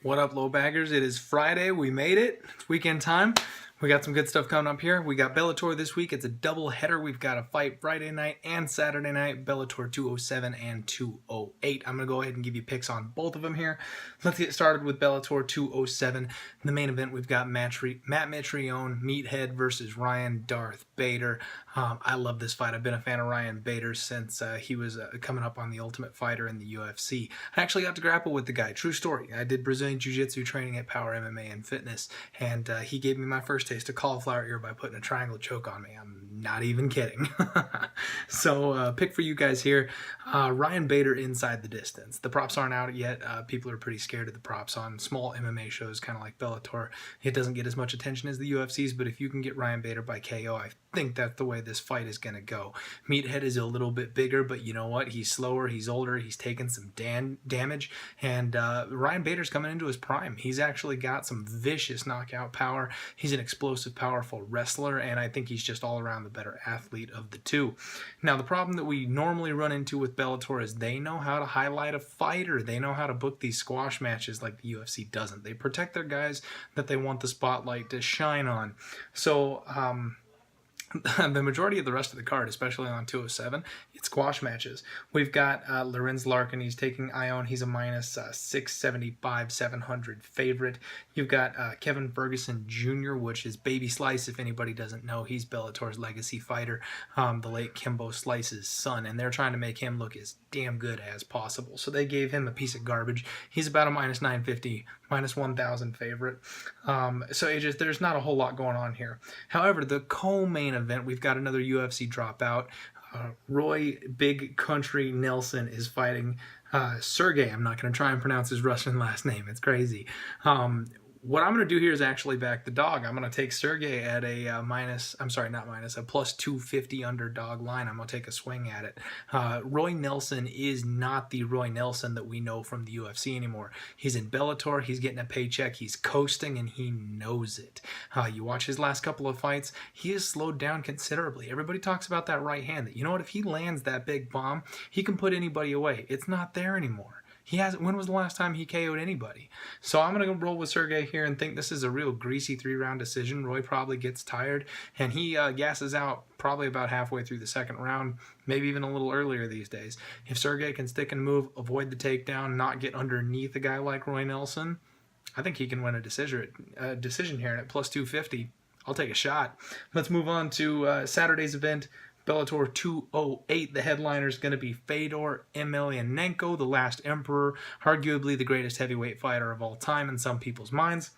What up, low baggers? It is Friday. We made it. It's weekend time. We got some good stuff coming up here. We got Bellator this week. It's a double header. We've got a fight Friday night and Saturday night. Bellator 207 and 208. I'm going to go ahead and give you picks on both of them here. Let's get started with Bellator 207. In the main event, we've got Matt Mitrione, Meathead versus Ryan Darth Bader. I love this fight. I've been a fan of Ryan Bader since he was coming up on the Ultimate Fighter in the UFC. I actually got to grapple with the guy. True story. I did Brazilian Jiu-Jitsu training at Power MMA and Fitness, and he gave me my first taste of cauliflower ear by putting a triangle choke on me. I'm not even kidding. So pick for you guys here. Ryan Bader inside the distance. The props aren't out yet. People are pretty scared of the props on small MMA shows, kind of like Bellator. It doesn't get as much attention as the UFC's, but if you can get Ryan Bader by KO, I think that's the way this fight is going to go. Meathead is a little bit bigger, but you know what? He's slower, he's older, he's taken some damage, and Ryan Bader's coming into his prime. He's actually got some vicious knockout power. He's an explosive, powerful wrestler, and I think he's just all around the better athlete of the two. Now, the problem that we normally run into with Bellator is they know how to highlight a fighter. They know how to book these squash matches like the UFC doesn't. They protect their guys that they want the spotlight to shine on. So, the majority of the rest of the card, especially on 207, it's squash matches. We've got Lorenz Larkin. He's taking Ione. He's a minus 675, 700 favorite. You've got Kevin Ferguson Jr., which is Baby Slice. If anybody doesn't know, he's Bellator's legacy fighter, the late Kimbo Slice's son, and they're trying to make him look as damn good as possible. So they gave him a piece of garbage. He's about a minus 950, minus 1,000 favorite. So there's not a whole lot going on here. However, the co-main event, we've got another UFC dropout. Roy Big Country Nelson is fighting Sergei. I'm not going to try and pronounce his Russian last name. It's crazy. What I'm going to do here is actually back the dog. I'm going to take Sergei at a a plus 250 underdog line. I'm going to take a swing at it. Roy Nelson is not the Roy Nelson that we know from the UFC anymore. He's in Bellator. He's getting a paycheck. He's coasting, and he knows it. You watch his last couple of fights, he has slowed down considerably. Everybody talks about that right hand. That, you know what, if he lands that big bomb, he can put anybody away. It's not there anymore. He hasn't. When was the last time he KO'd anybody? So I'm going to roll with Sergei here and think this is a real greasy 3-round decision. Roy probably gets tired, and he gasses out probably about halfway through the second round, maybe even a little earlier these days. If Sergei can stick and move, avoid the takedown, not get underneath a guy like Roy Nelson, I think he can win a decision here. And at plus 250, I'll take a shot. Let's move on to Saturday's event. Bellator 208, the headliner is going to be Fedor Emelianenko, the last emperor, arguably the greatest heavyweight fighter of all time in some people's minds,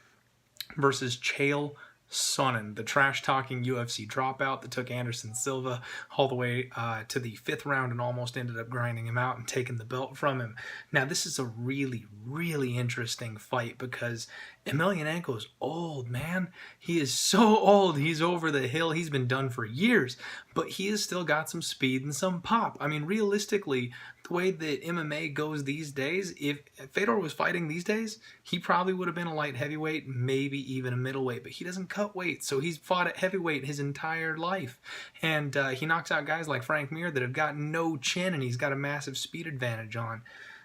versus Chael Sonnen, the trash-talking UFC dropout that took Anderson Silva all the way to the 5th round and almost ended up grinding him out and taking the belt from him. Now, this is a really, really interesting fight because Emelianenko is old, man. He is so old. He's over the hill. He's been done for years, but he has still got some speed and some pop. I mean, realistically, the way that MMA goes these days, if Fedor was fighting these days, he probably would have been a light heavyweight, maybe even a middleweight, but he doesn't cut weight, so he's fought at heavyweight his entire life. And he knocks out guys like Frank Mir that have got no chin, and he's got a massive speed advantage on.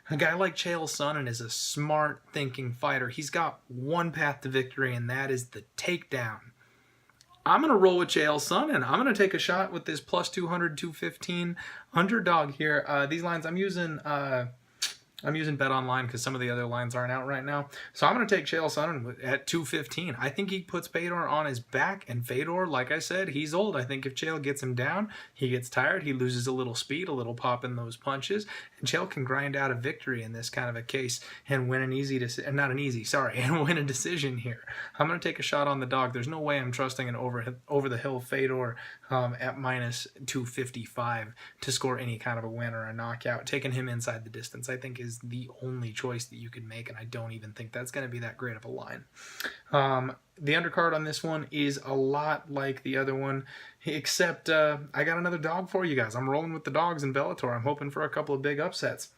A guy like Chael Sonnen is a smart thinking fighter. He's got one path to victory, and that is the takedown. I'm going to roll with Chael Sonnen. I'm going to take a shot with this plus 200, 215 underdog here. These lines, I'm using Bet Online because some of the other lines aren't out right now. So I'm going to take Chael Sonnen at 215. I think he puts Fedor on his back, and Fedor, like I said, he's old. I think if Chael gets him down, he gets tired, he loses a little speed, a little pop in those punches, and Chael can grind out a victory in this kind of a case and win an and win a decision here. I'm going to take a shot on the dog. There's no way I'm trusting an over-the-hill Fedor at minus 255 to score any kind of a win or a knockout. Taking him inside the distance, I think, is the only choice that you could make, and I don't even think that's going to be that great of a line. The undercard on this one is a lot like the other one, except I got another dog for you guys. I'm rolling with the dogs in Bellator. I'm hoping for a couple of big upsets.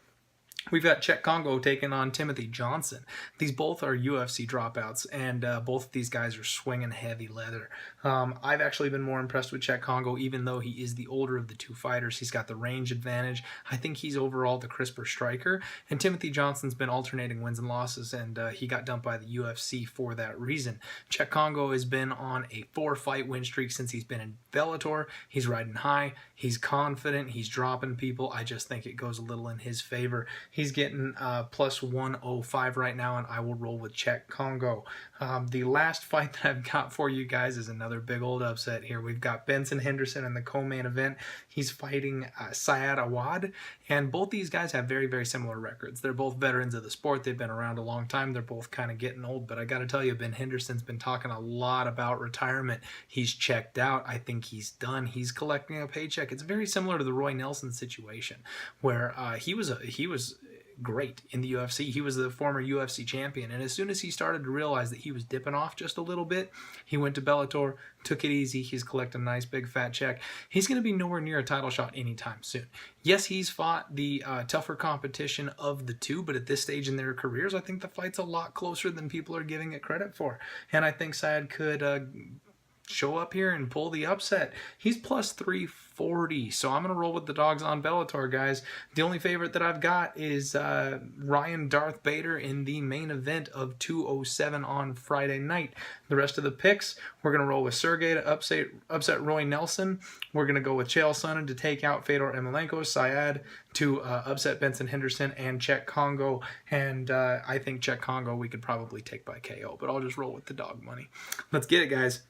We've got Czech Kongo taking on Timothy Johnson. These both are UFC dropouts, and both of these guys are swinging heavy leather. I've actually been more impressed with Czech Kongo, even though he is the older of the two fighters. He's got the range advantage. I think he's overall the crisper striker. And Timothy Johnson's been alternating wins and losses, and he got dumped by the UFC for that reason. Czech Kongo has been on a 4-fight win streak since he's been in Bellator. He's riding high. He's confident. He's dropping people. I just think it goes a little in his favor. He's getting plus 105 right now, and I will roll with Czech Kongo. The last fight that I've got for you guys is another big old upset here. We've got Benson Henderson in the co-main event. He's fighting Syed Awad, and both these guys have very, very similar records. They're both veterans of the sport. They've been around a long time. They're both kind of getting old, but I got to tell you, Ben Henderson's been talking a lot about retirement. He's checked out. I think he's done. He's collecting a paycheck. It's very similar to the Roy Nelson situation, where he was great in the UFC. He was the former UFC champion, and as soon as he started to realize that he was dipping off just a little bit, he went to Bellator, took it easy. He's collecting a nice big fat check. He's going to be nowhere near a title shot anytime soon. Yes, he's fought the tougher competition of the two, but at this stage in their careers, I think the fight's a lot closer than people are giving it credit for, and I think Syed could show up here and pull the upset. He's plus 340, so I'm going to roll with the dogs on Bellator, guys. The only favorite that I've got is Ryan Darth Bader in the main event of 207 on Friday night. The rest of the picks, we're going to roll with Sergei to upset Roy Nelson. We're going to go with Chael Sonnen to take out Fedor Emelianenko, Syed to upset Benson Henderson, and Czech Kongo. And I think Czech Kongo we could probably take by KO, but I'll just roll with the dog money. Let's get it, guys.